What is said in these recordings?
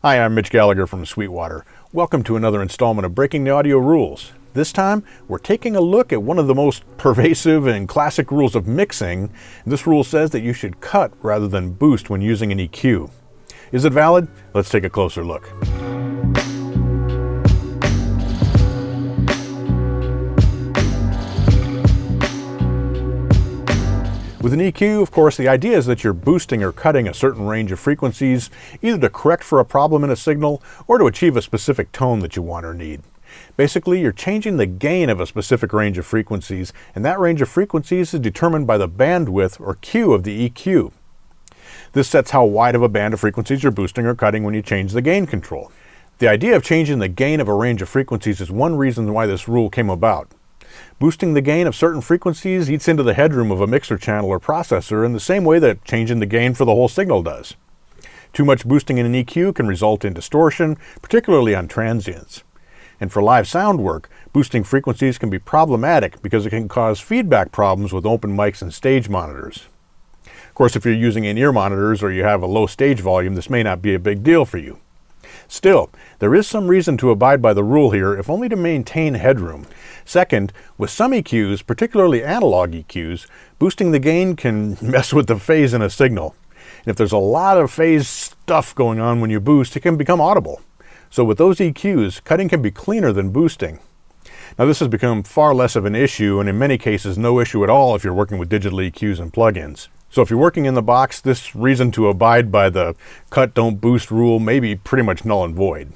Hi, I'm Mitch Gallagher from Sweetwater. Welcome to another installment of Breaking the Audio Rules. This time, we're taking a look at one of the most pervasive and classic rules of mixing. This rule says that you should cut rather than boost when using an EQ. Is it valid? Let's take a closer look. With an EQ, of course, the idea is that you're boosting or cutting a certain range of frequencies, either to correct for a problem in a signal or to achieve a specific tone that you want or need. Basically, you're changing the gain of a specific range of frequencies, and that range of frequencies is determined by the bandwidth or Q of the EQ. This sets how wide of a band of frequencies you're boosting or cutting when you change the gain control. The idea of changing the gain of a range of frequencies is one reason why this rule came about. Boosting the gain of certain frequencies eats into the headroom of a mixer channel or processor in the same way that changing the gain for the whole signal does. Too much boosting in an EQ can result in distortion, particularly on transients. And for live sound work, boosting frequencies can be problematic because it can cause feedback problems with open mics and stage monitors. Of course, if you're using in-ear monitors or you have a low stage volume, this may not be a big deal for you. Still, there is some reason to abide by the rule here, if only to maintain headroom. Second, with some EQs, particularly analog EQs, boosting the gain can mess with the phase in a signal. And if there's a lot of phase stuff going on when you boost, it can become audible. So with those EQs, cutting can be cleaner than boosting. Now this has become far less of an issue, and in many cases no issue at all if you're working with digital EQs and plugins. So if you're working in the box, this reason to abide by the cut don't boost rule may be pretty much null and void.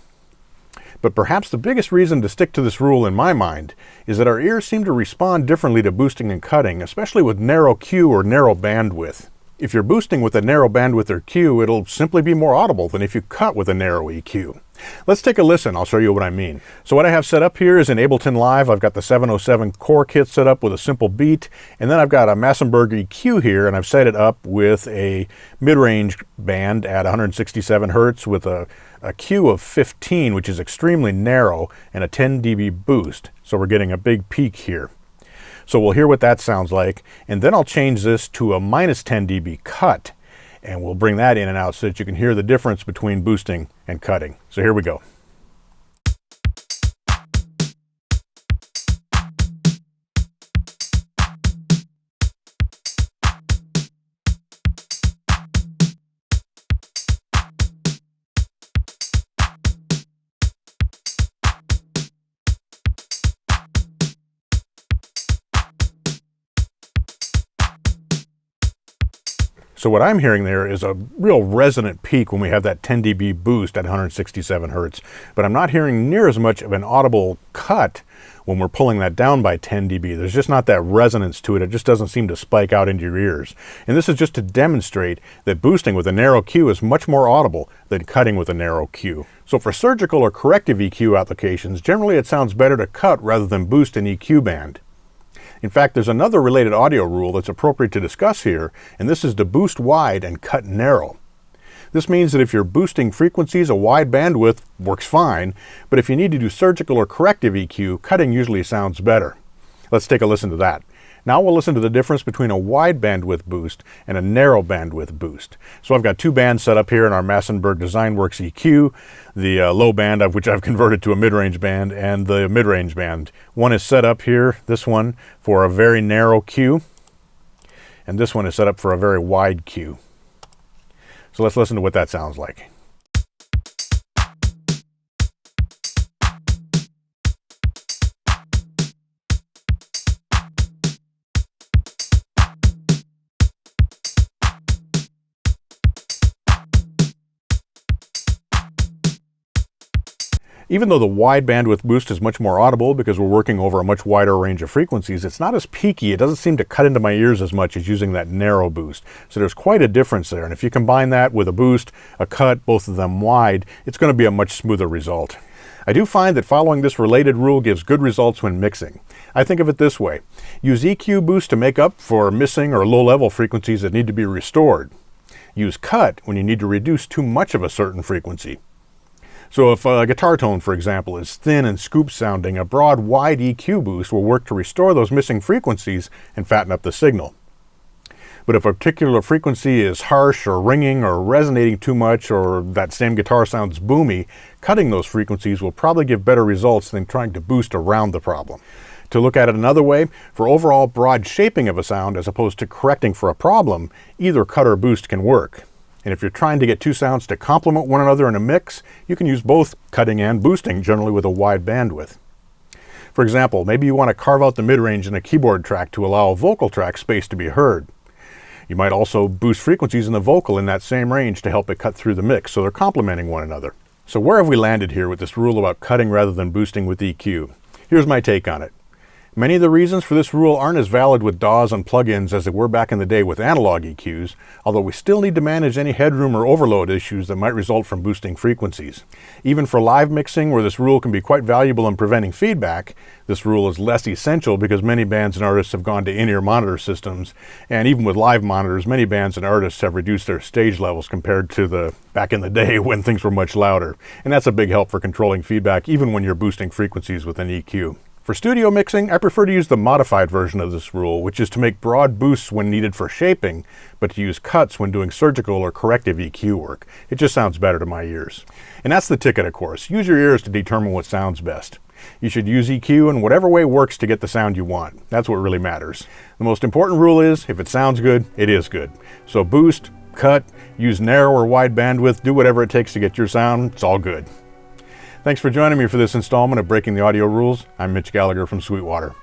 But perhaps the biggest reason to stick to this rule in my mind is that our ears seem to respond differently to boosting and cutting, especially with narrow Q or narrow bandwidth. If you're boosting with a narrow bandwidth or Q, it'll simply be more audible than if you cut with a narrow EQ. Let's take a listen, I'll show you what I mean. So what I have set up here is in Ableton Live. I've got the 707 core kit set up with a simple beat, and then I've got a Massenburg EQ here, and I've set it up with a mid-range band at 167 Hertz with a Q of 15, which is extremely narrow, and a 10 dB boost. So we're getting a big peak here. So we'll hear what that sounds like, and then I'll change this to a minus 10 dB cut, and we'll bring that in and out so that you can hear the difference between boosting and cutting. So here we go. So what I'm hearing there is a real resonant peak when we have that 10 dB boost at 167 Hertz, but I'm not hearing near as much of an audible cut when we're pulling that down by 10 dB. There's just not that resonance to it. It just doesn't seem to spike out into your ears. And this is just to demonstrate that boosting with a narrow Q is much more audible than cutting with a narrow Q. So for surgical or corrective EQ applications, generally it sounds better to cut rather than boost an EQ band. In fact, there's another related audio rule that's appropriate to discuss here, and this is to boost wide and cut narrow. This means that if you're boosting frequencies, a wide bandwidth works fine, but if you need to do surgical or corrective EQ, cutting usually sounds better. Let's take a listen to that. Now we'll listen to the difference between a wide bandwidth boost and a narrow bandwidth boost. So I've got two bands set up here in our Massenburg DesignWorks EQ, the low band of which I've converted to a mid-range band, and the mid-range band. One is set up here, this one, for a very narrow Q, and this one is set up for a very wide Q. So let's listen to what that sounds like. Even though the wide bandwidth boost is much more audible because we're working over a much wider range of frequencies, it's not as peaky. It doesn't seem to cut into my ears as much as using that narrow boost. So there's quite a difference there. And if you combine that with a boost, a cut, both of them wide, it's going to be a much smoother result. I do find that following this related rule gives good results when mixing. I think of it this way. Use EQ boost to make up for missing or low-level frequencies that need to be restored. Use cut when you need to reduce too much of a certain frequency. So if a guitar tone, for example, is thin and scoop sounding, a broad, wide EQ boost will work to restore those missing frequencies and fatten up the signal. But if a particular frequency is harsh or ringing or resonating too much, or that same guitar sounds boomy, cutting those frequencies will probably give better results than trying to boost around the problem. To look at it another way, for overall broad shaping of a sound as opposed to correcting for a problem, either cut or boost can work. And if you're trying to get two sounds to complement one another in a mix, you can use both cutting and boosting, generally with a wide bandwidth. For example, maybe you want to carve out the mid-range in a keyboard track to allow a vocal track space to be heard. You might also boost frequencies in the vocal in that same range to help it cut through the mix, so they're complementing one another. So where have we landed here with this rule about cutting rather than boosting with EQ? Here's my take on it. Many of the reasons for this rule aren't as valid with DAWs and plugins as they were back in the day with analog EQs, although we still need to manage any headroom or overload issues that might result from boosting frequencies. Even for live mixing, where this rule can be quite valuable in preventing feedback, this rule is less essential because many bands and artists have gone to in-ear monitor systems, and even with live monitors, many bands and artists have reduced their stage levels compared to the back in the day when things were much louder. And that's a big help for controlling feedback even when you're boosting frequencies with an EQ. For studio mixing, I prefer to use the modified version of this rule, which is to make broad boosts when needed for shaping, but to use cuts when doing surgical or corrective EQ work. It just sounds better to my ears. And that's the ticket, of course. Use your ears to determine what sounds best. You should use EQ in whatever way works to get the sound you want. That's what really matters. The most important rule is, if it sounds good, it is good. So boost, cut, use narrow or wide bandwidth, do whatever it takes to get your sound. It's all good. Thanks for joining me for this installment of Breaking the Audio Rules. I'm Mitch Gallagher from Sweetwater.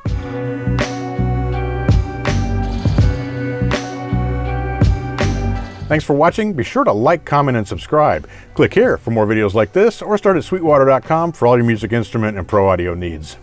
Thanks for watching. Be sure to like, comment, and subscribe. Click here for more videos like this, or start at sweetwater.com for all your music instrument and pro audio needs.